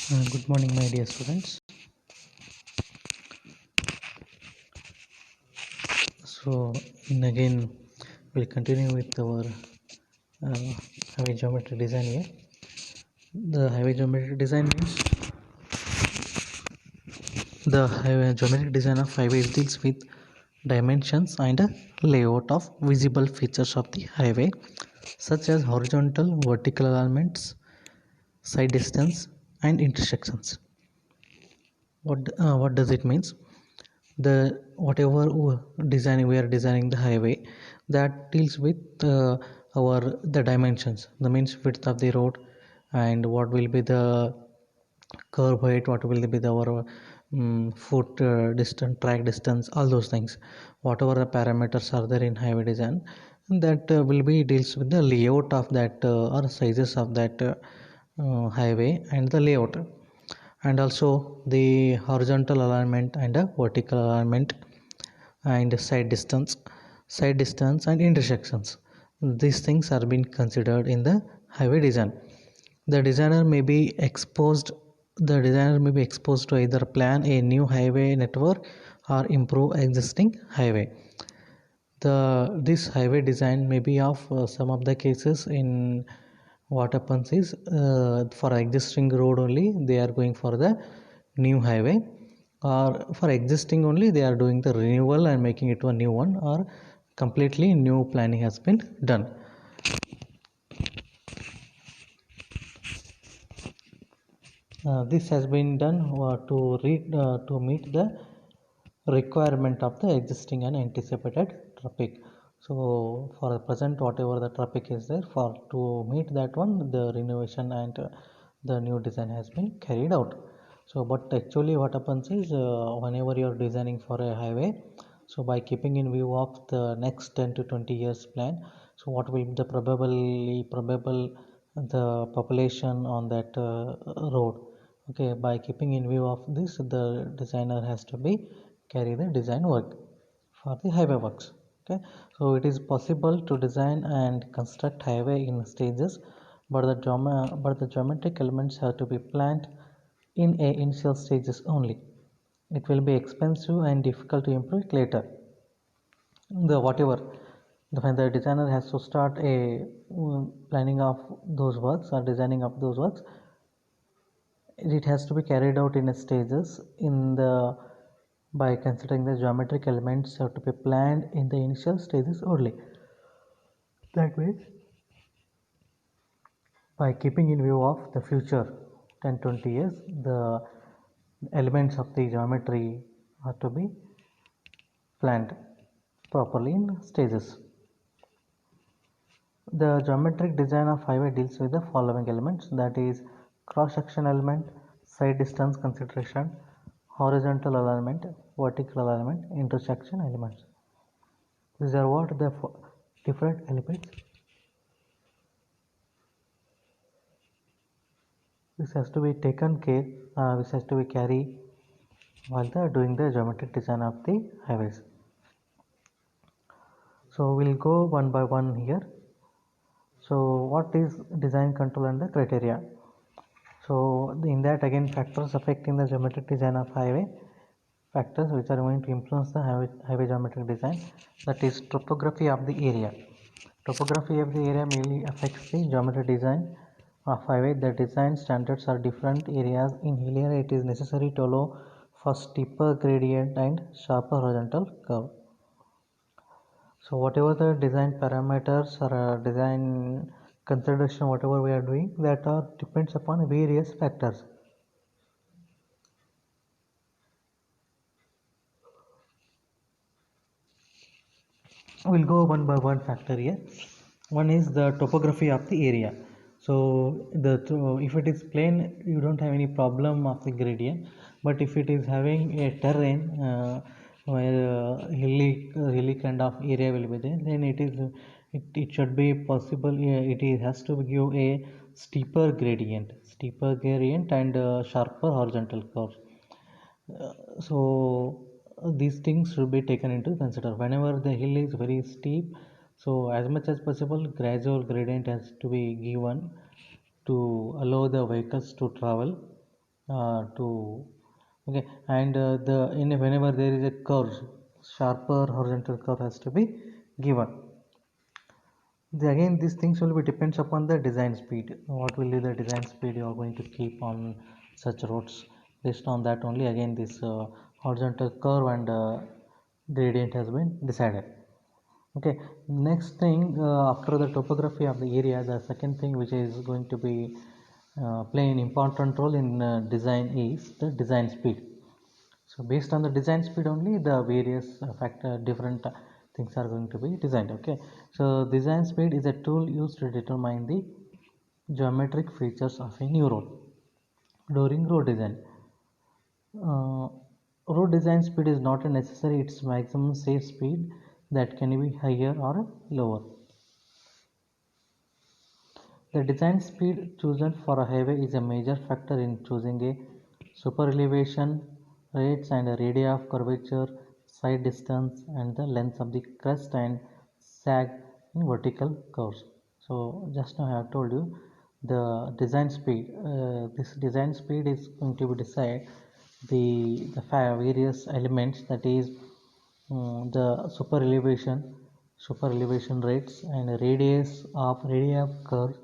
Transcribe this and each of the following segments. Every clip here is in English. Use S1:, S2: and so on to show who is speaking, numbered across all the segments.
S1: Good morning, my dear students. So, again, we'll continue with our uh, highway geometry design here. The highway geometry design means the highway geometric design of highways deals with dimensions and layout of visible features of the highway, such as horizontal, vertical alignments, side distance, and intersections. What does it means? The whatever design we are designing the highway, that deals with our the dimensions, the means width of the road, and what will be the curve height, what will be the our foot distance, track distance, all those things, whatever the parameters are there in highway design, that will be deals with the layout of that or sizes of that highway and the layout, and also the horizontal alignment and a vertical alignment, and side distance and intersections. These things are being considered in the highway design. The designer may be exposed to either plan a new highway network or improve existing highway. This highway design may be of some of the cases in what happens is, for existing road only they are going for the new highway, or for existing only they are doing the renewal and making it to a new one, or completely new planning has been done. This has been done to meet the requirement of the existing and anticipated traffic. So for the present, whatever the traffic is there, for to meet that one, the renovation and the new design has been carried out. So but actually what happens is, whenever you are designing for a highway, so by keeping in view of the next 10 to 20 years plan, so what will be the probable the population on that road. Okay, by keeping in view of this, the designer has to be carry the design work for the highway works. Okay, so it is possible to design and construct highway in stages, but the geometric elements have to be planned in a initial stages only. It will be expensive and difficult to improve later. The whatever when the designer has to start a planning of those works or designing of those works, it has to be carried out in stages in the by considering the geometric elements have to be planned in the initial stages only. That means by keeping in view of the future 10-20 years, the elements of the geometry are to be planned properly in stages. The geometric design of highway deals with the following elements, that is cross-section element, side distance consideration, horizontal alignment, vertical alignment, intersection elements. These are what the different elements. This has to be taken care, this has to be carried while doing the geometric design of the highways. So we'll go one by one here. So what is design control and the criteria? So in that, again, factors affecting the geometric design of highway, factors which are going to influence the highway geometric design, that is topography of the area. Topography of the area mainly affects the geometric design of highway. The design standards are different areas. In hill area it is necessary to allow for steeper gradient and sharper horizontal curve. So whatever the design parameters or design consideration, whatever we are doing, that are depends upon various factors. We'll go one by one factor here. One is the topography of the area. So if it is plain, you don't have any problem of the gradient, but if it is having a terrain where hilly kind of area will be there, then it should be possible. It has to give a steeper gradient and sharper horizontal curve. So these things should be taken into consider whenever the hill is very steep. So as much as possible, gradual gradient has to be given to allow the vehicles to travel. to okay, and the in whenever there is a curve, sharper horizontal curve has to be given. Again, these things will be depends upon the design speed. What will be the design speed you are going to keep on such roads? Based on that only, again this horizontal curve and gradient has been decided. Okay, next thing after the topography of the area, the second thing which is going to be play an important role in design is the design speed. So based on the design speed only, the various factor different things are going to be designed. Okay, so design speed is a tool used to determine the geometric features of a new road during road design. uh, Road design speed is not a necessary, its maximum safe speed that can be higher or lower. The design speed chosen for a highway is a major factor in choosing a super elevation, rates and radii of curvature, side distance, and the length of the crest and sag in vertical curves. So just now I have told you the design speed. This design speed is going to be decide the various elements, that is the super elevation rates and radii of curve,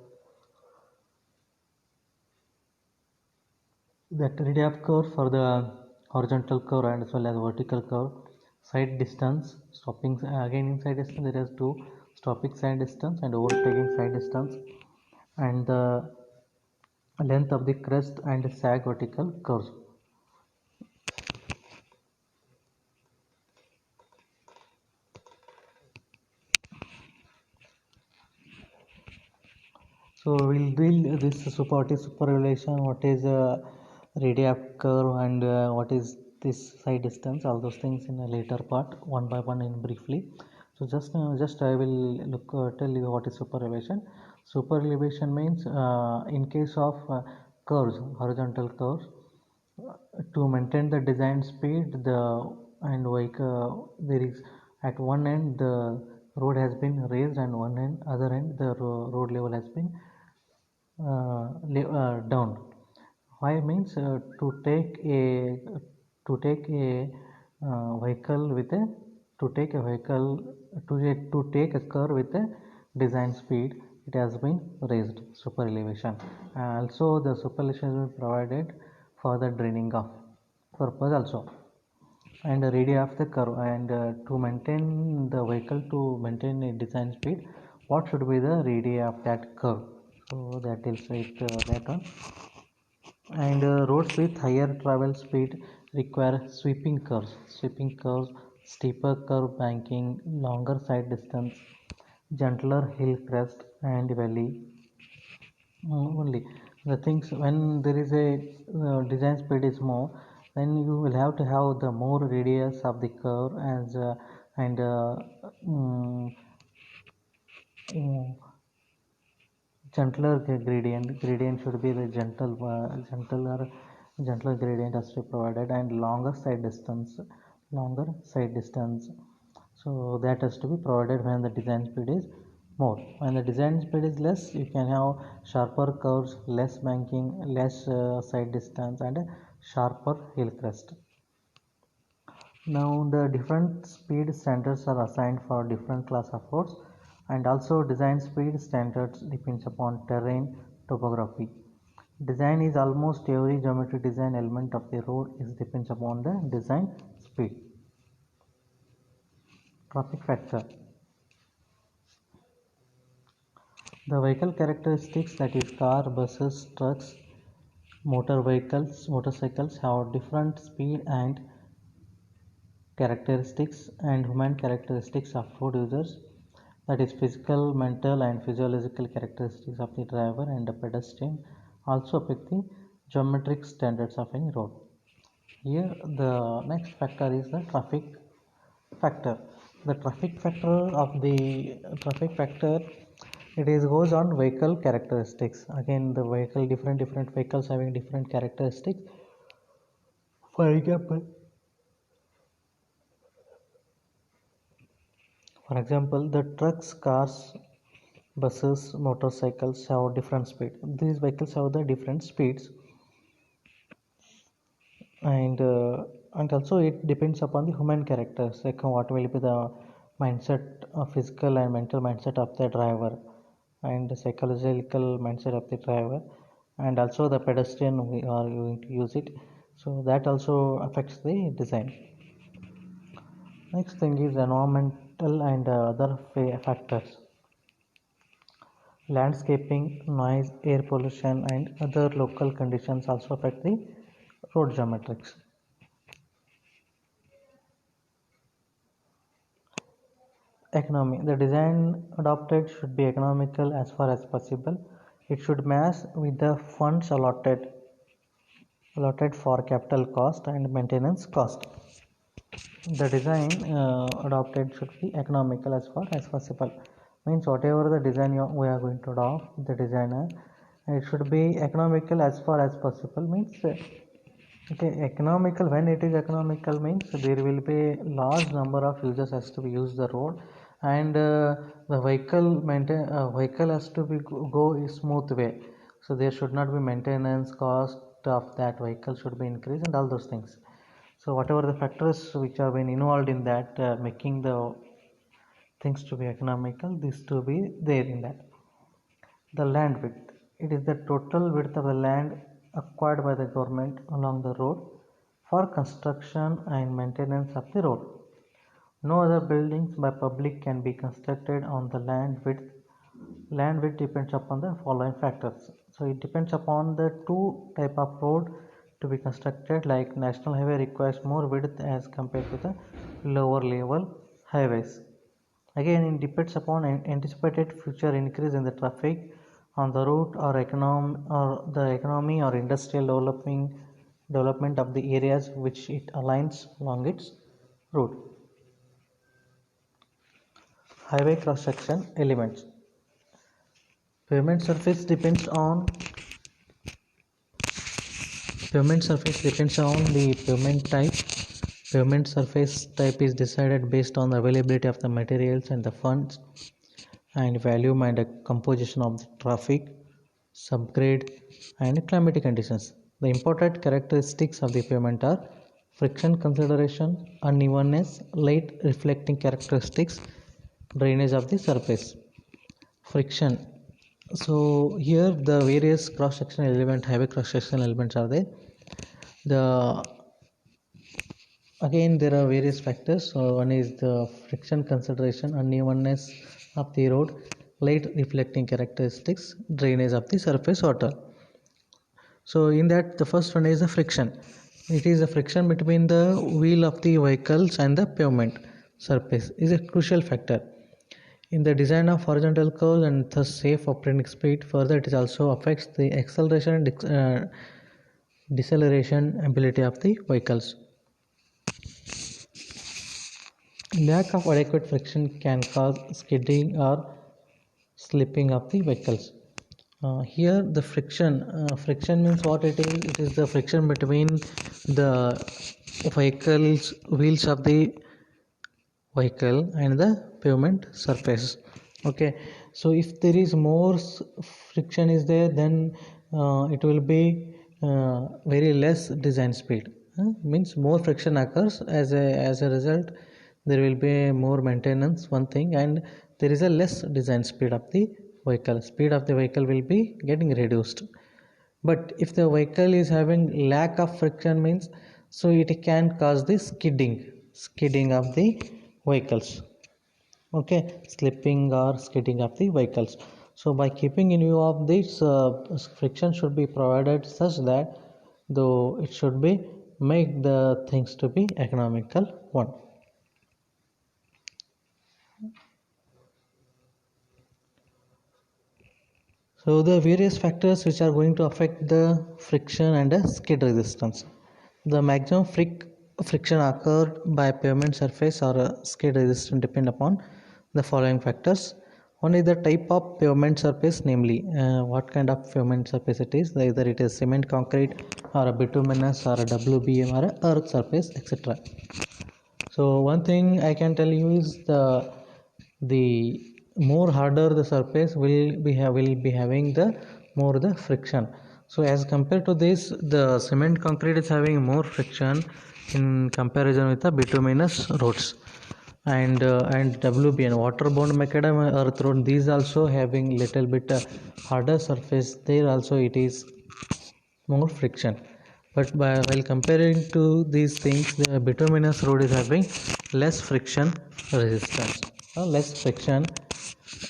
S1: that radii of curve for the horizontal curve and as well as vertical curve, side distance, stopping again in side distance there is two, stopping side distance and overtaking side distance, and the length of the crest and sag vertical curves. So we'll deal this super, what is super elevation, what is radii of curve, and what is this side distance. All those things in a later part, one by one, in briefly. So just I will tell you what is super elevation. Super elevation means in case of curves, horizontal curves, to maintain the design speed, the and like there is at one end the road has been raised and one end other end the road level has been down. Why means to take a vehicle with a to take a vehicle to take a car with a design speed, it has been raised super elevation. Also the super elevation has been provided for the draining of purpose also, and the radii of the curve, and to maintain the vehicle to maintain a design speed, what should be the radii of that curve. So that deals with that one. And roads with higher travel speed require sweeping curves, steeper curve banking, longer side distance, gentler hill crest and valley. Only the things when there is a design speed is more, then you will have to have the more radius of the curve as and mm, mm, gentler gradient should be the gentler gradient has to be provided, and longer side distance, so that has to be provided when the design speed is more. When the design speed is less, you can have sharper curves, less banking, less side distance, and a sharper hill crest. Now the different speed standards are assigned for different class of roads, and also design speed standards depends upon terrain topography. Design is almost every geometry design element of the road is depends upon the design speed. Traffic factor. The vehicle characteristics, that is car, buses, trucks, motorcycles have different speed and characteristics, and human characteristics of road users, that is physical, mental and physiological characteristics of the driver and the pedestrian, also affect the geometric standards of any road. Here the next factor is the traffic factor. The traffic factor, it is goes on vehicle characteristics. Again, the vehicle, different vehicles having different characteristics. For example, the trucks, cars, buses, motorcycles have different speed. These vehicles have the different speeds. and also it depends upon the human characters, like what will be the mindset, physical and mental mindset of the driver, and the psychological mindset of the driver, and also the pedestrian who are going to use it. So that also affects the design. Next thing is environmental and other factors. Landscaping, noise, air pollution, and other local conditions also affect the road geometrics. Economy. The design adopted should be economical as far as possible. It should match with the funds allotted for capital cost and maintenance cost. The design adopted should be economical as far as possible. Means whatever the design we are going to adopt, the designer, it should be economical as far as possible. Means okay, economical, when it is economical means there will be large number of users has to be use the road, and the vehicle has to be go a smooth way. So there should not be maintenance cost of that vehicle should be increased and all those things. So whatever the factors which have been involved in that making the things to be economical, this to be there in that. The land width. It is the total width of the land acquired by the government along the road for construction and maintenance of the road. No other buildings by public can be constructed on the land width. Land width depends upon the following factors. So it depends upon the two type of road to be constructed, like national highway requires more width as compared to the lower level highways. Again, it depends upon anticipated future increase in the traffic on the route or the economy or industrial development of the areas which it aligns along its route. Highway cross-section elements. Pavement surface depends on the pavement type. Pavement surface type is decided based on the availability of the materials and the funds and volume and composition of the traffic, subgrade and climatic conditions. The important characteristics of the pavement are friction consideration, unevenness, light reflecting characteristics, drainage of the surface. Friction. So here the various cross-sectional element, highway cross-sectional elements are there. Again there are various factors. So one is the friction consideration, unevenness of the road, light reflecting characteristics, drainage of the surface water. So in that the first one is the friction. It is the friction between the wheel of the vehicles and the pavement surface is a crucial factor in the design of horizontal curves and thus safe operating speed. Further, it also affects the acceleration and deceleration ability of the vehicles. Lack of adequate friction can cause skidding or slipping of the vehicles. Here the friction means what it is. It is the friction between the vehicles wheels of the vehicle and the pavement surface. Okay, so if there is more friction is there, then it will be very less design speed. Means more friction occurs, as a result there will be more maintenance, one thing, and there is a less design speed of the vehicle will be getting reduced. But if the vehicle is having lack of friction means, so it can cause the skidding of the vehicles. Okay, slipping or skidding of the vehicles. So by keeping in view of this, friction should be provided such that though it should be make the things to be economical one. So the various factors which are going to affect the friction and the skid resistance. The maximum friction occurred by pavement surface or skid resistance depend upon the following factors. One is the type of pavement surface, namely what kind of pavement surface it is, either it is cement, concrete or a bituminous or a WBM or a earth surface, etc. So one thing I can tell you is the more harder the surface will be having the more the friction. So as compared to this, the cement concrete is having more friction in comparison with the bituminous roads. And WBN, waterborne macadam earth road, these also having little bit harder surface. There also it is more friction. But while comparing to these things, the bituminous road is having less friction resistance, less friction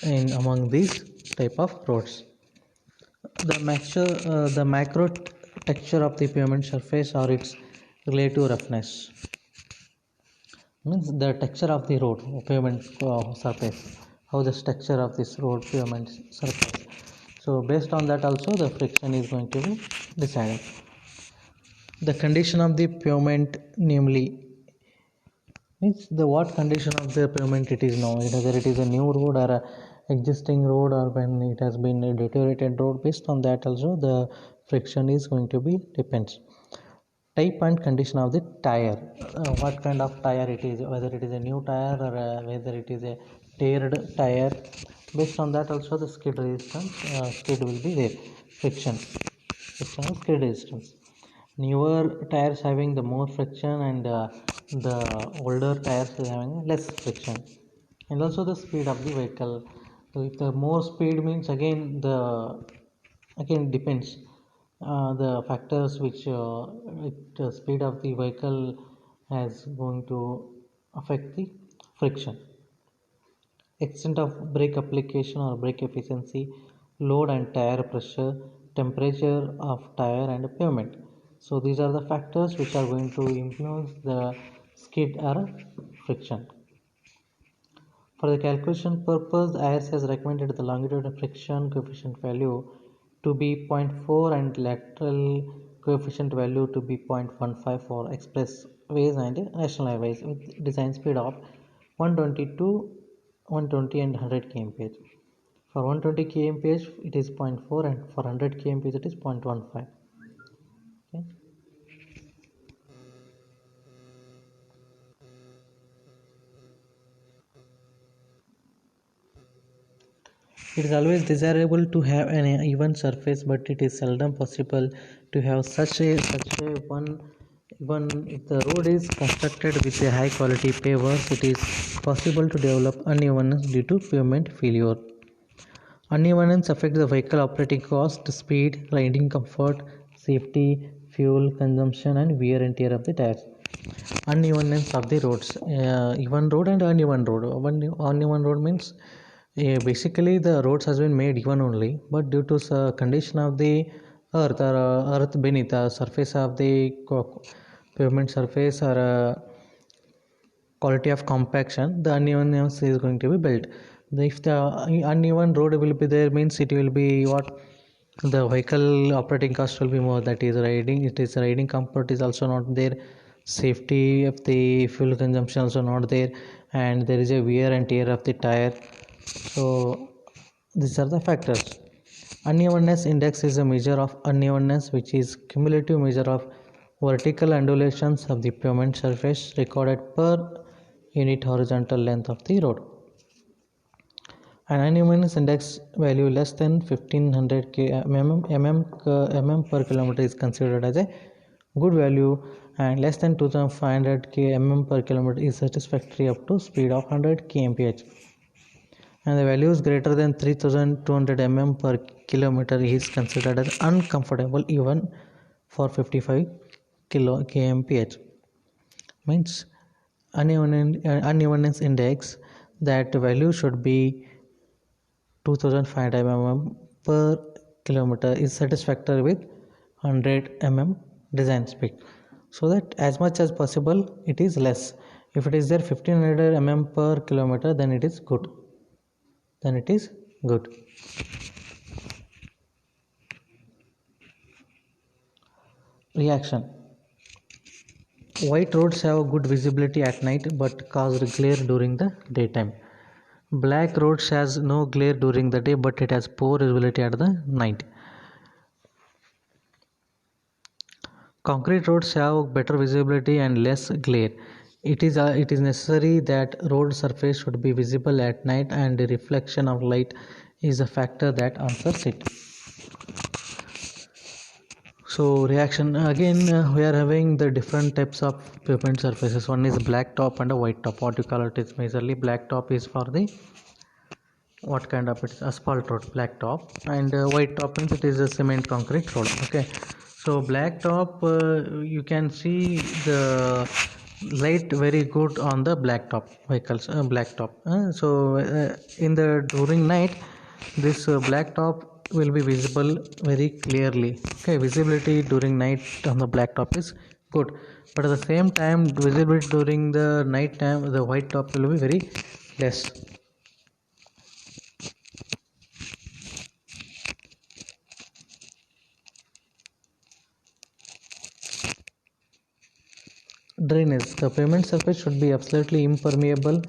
S1: in among these type of roads. The macro texture of the pavement surface or its relative roughness means the texture of the road pavement surface, how the structure of this road pavement surface. So based on that also the friction is going to be decided. The condition of the pavement, namely means the what condition of the pavement it is now, whether it is a new road or a existing road or when it has been a deteriorated road. Based on that also the friction is going to be depends. Type and condition of the tire, what kind of tire it is, whether it is a new tire or whether it is a teared tire. Based on that also the skid resistance, skid will be there, friction of skid resistance. Newer tires having the more friction and the older tires is having less friction. And also the speed of the vehicle. So if the more speed means again depends the factors which speed of the vehicle has going to affect the friction. Extent of brake application or brake efficiency, load and tire pressure, temperature of tire and pavement. So these are the factors which are going to influence the skid or friction. For the calculation purpose, IRS has recommended the longitudinal friction coefficient value to be 0.4 and lateral coefficient value to be 0.15 for expressways and national highways with design speed of 120 to 120 and 100 kmph. For 120 kmph it is 0.4 and for 100 kmph it is 0.15. Okay. It is always desirable to have an even surface, but it is seldom possible to have such a one. Even if the road is constructed with a high quality pavers, it is possible to develop unevenness due to pavement failure. Unevenness affects the vehicle operating cost, speed, riding comfort, safety, fuel consumption, and wear and tear of the tires. Unevenness of the roads, even road and uneven road. Uneven road means basically the roads has been made even only, but due to condition of the earth or earth beneath the surface of the pavement surface or quality of compaction, the unevenness is going to be built. If the uneven road will be there means it will be what the vehicle operating cost will be more, that is riding comfort is also not there, safety of the fuel consumption also not there, and there is a wear and tear of the tire. So these are the factors. Unevenness index is a measure of unevenness which is cumulative measure of vertical undulations of the pavement surface recorded per unit horizontal length of the road. An unevenness index value less than 1500 mm per kilometer is considered as a good value, and less than 2500 mm per kilometer is satisfactory up to speed of 100 kmph. And the values greater than 3200 mm per kilometer is considered as uncomfortable even for 55 kmph. Means unevenness index, that value should be 2500 mm per kilometer is satisfactory with 100 mm design speed. So that as much as possible it is less. If it is there 1500 mm per kilometer, then it is good. Reaction. White roads have good visibility at night but cause glare during the daytime. Black roads has no glare during the day but it has poor visibility at the night. Concrete roads have better visibility and less glare. It is necessary that road surface should be visible at night, and the reflection of light is a factor that answers it. So reaction again, we are having the different types of pavement surfaces. One is black top and a white top. What you call it is majorly black top is for the what kind of it's asphalt road, black top, and white top means it is a cement concrete road. Okay, so black top, you can see the light very good on the black top vehicles, black top. In the during night, this black top will be visible very clearly. Okay, visibility during night on the black top is good, but at the same time visibility during the night time the white top will be very less. Drainage. The pavement surface should be absolutely impermeable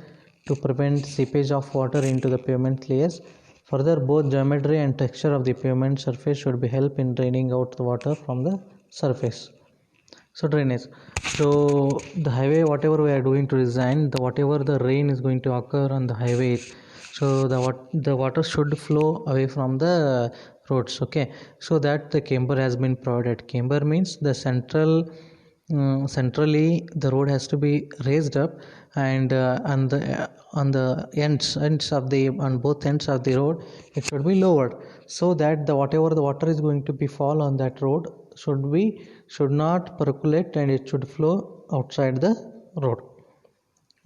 S1: to prevent seepage of water into the pavement layers. Further, both geometry and texture of the pavement surface should be help in draining out the water from the surface. So drainage. So the highway, whatever we are doing to design, whatever the rain is going to occur on the highway, so the water should flow away from the roads. Okay, so that the camber has been provided. Camber means the centrally the road has to be raised up, and on the ends of the on both ends of the road it should be lowered, so that the whatever the water is going to be fall on that road should not percolate, and it should flow outside the road.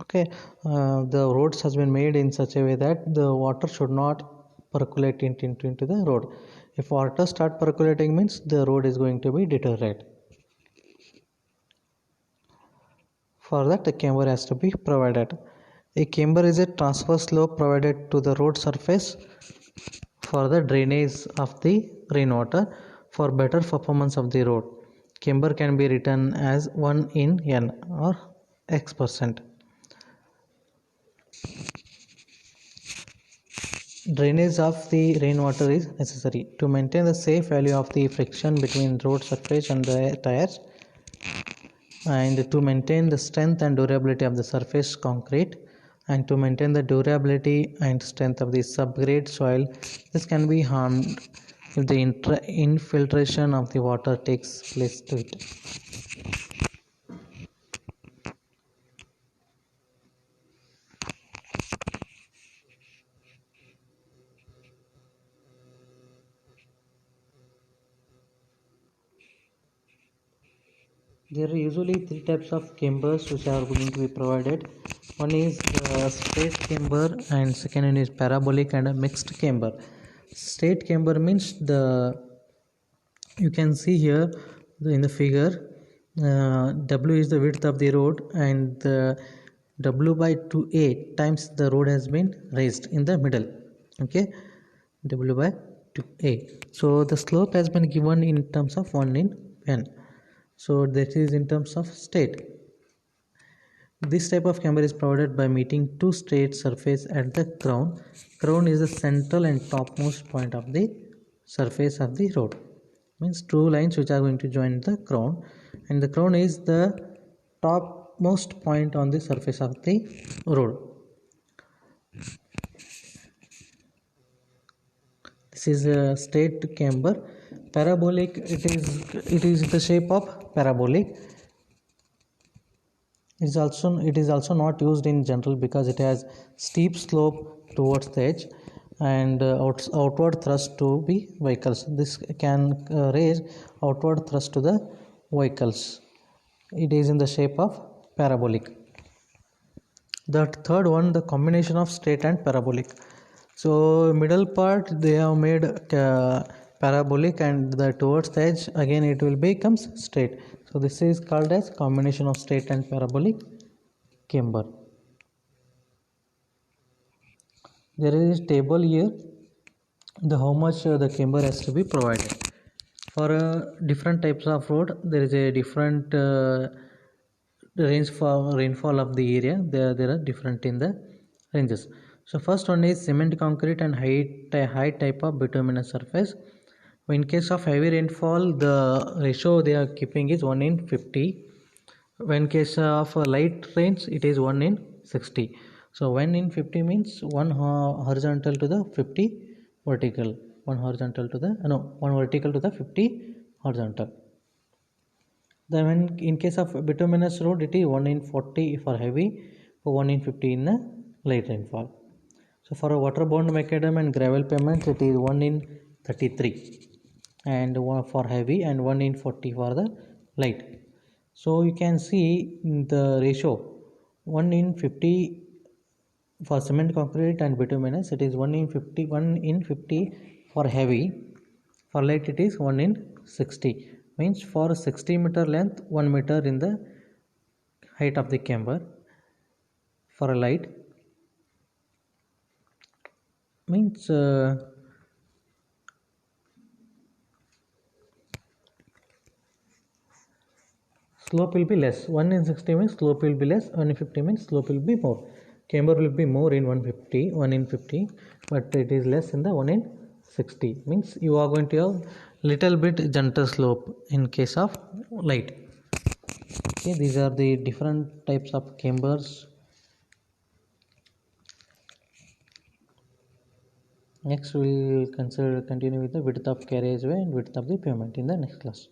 S1: Okay, the roads has been made in such a way that the water should not percolate into the road. If water start percolating means the road is going to be deteriorate. For that, a camber has to be provided. A camber is a transverse slope provided to the road surface for the drainage of the rainwater for better performance of the road. Camber can be written as 1 in n or x%. Drainage of the rainwater is necessary to maintain the safe value of the friction between road surface and the tires, and to maintain the strength and durability of the surface concrete, and to maintain the durability and strength of the subgrade soil. This can be harmed if the infiltration of the water takes place to it. There are usually three types of cambers which are going to be provided. One is straight camber, and second one is parabolic and a mixed camber. Straight camber means you can see here in the figure, W is the width of the road, and W by 2A times the road has been raised in the middle. Okay, W by 2A. So the slope has been given in terms of 1 in n. So that is in terms of state. This type of camber is provided by meeting two straight surface at the crown. Crown is the central and topmost point of the surface of the road. Means two lines which are going to join the crown, and the crown is the topmost point on the surface of the road. This is a straight camber. Parabolic, it is the shape of parabolic. It is also not used in general because it has steep slope towards the edge, and outward thrust to the vehicles. This can raise outward thrust to the vehicles. It is in the shape of parabolic. The third one, the combination of straight and parabolic. So middle part they have made parabolic, and the towards the edge again it will becomes straight. So this is called as combination of straight and parabolic camber. There is a table here, the how much the camber has to be provided. For different types of road there is a different rainfall of the area. There are different in the ranges. So first one is cement concrete and high type of bituminous surface. In case of heavy rainfall, the ratio they are keeping is 1 in 50. When case of light rains, it is 1 in 60. So 1 in 50 means 1 horizontal to the 50 vertical. 1 vertical to the 50 horizontal. Then when in case of bituminous road, it is 1 in 40 for heavy, for 1 in 50 in the light rainfall. So for a waterborne macadam and gravel pavements, it is 1 in 33 and 1 for heavy and 1 in 40 for the light. So you can see the ratio 1 in 50 for cement concrete and bituminous, it is 1 in 50, 1 in 50 for heavy. For light it is 1 in 60, means for 60-meter length 1 meter in the height of the camber for a light, means slope will be less. 1 in 60 means slope will be less, 1 in 50 means slope will be more. Camber will be more in 150, 1 in 50, but it is less in the 1 in 60, means you are going to have little bit gentle slope in case of light. Okay, these are the different types of cambers. Next we will continue with the width of carriageway and width of the pavement in the next class.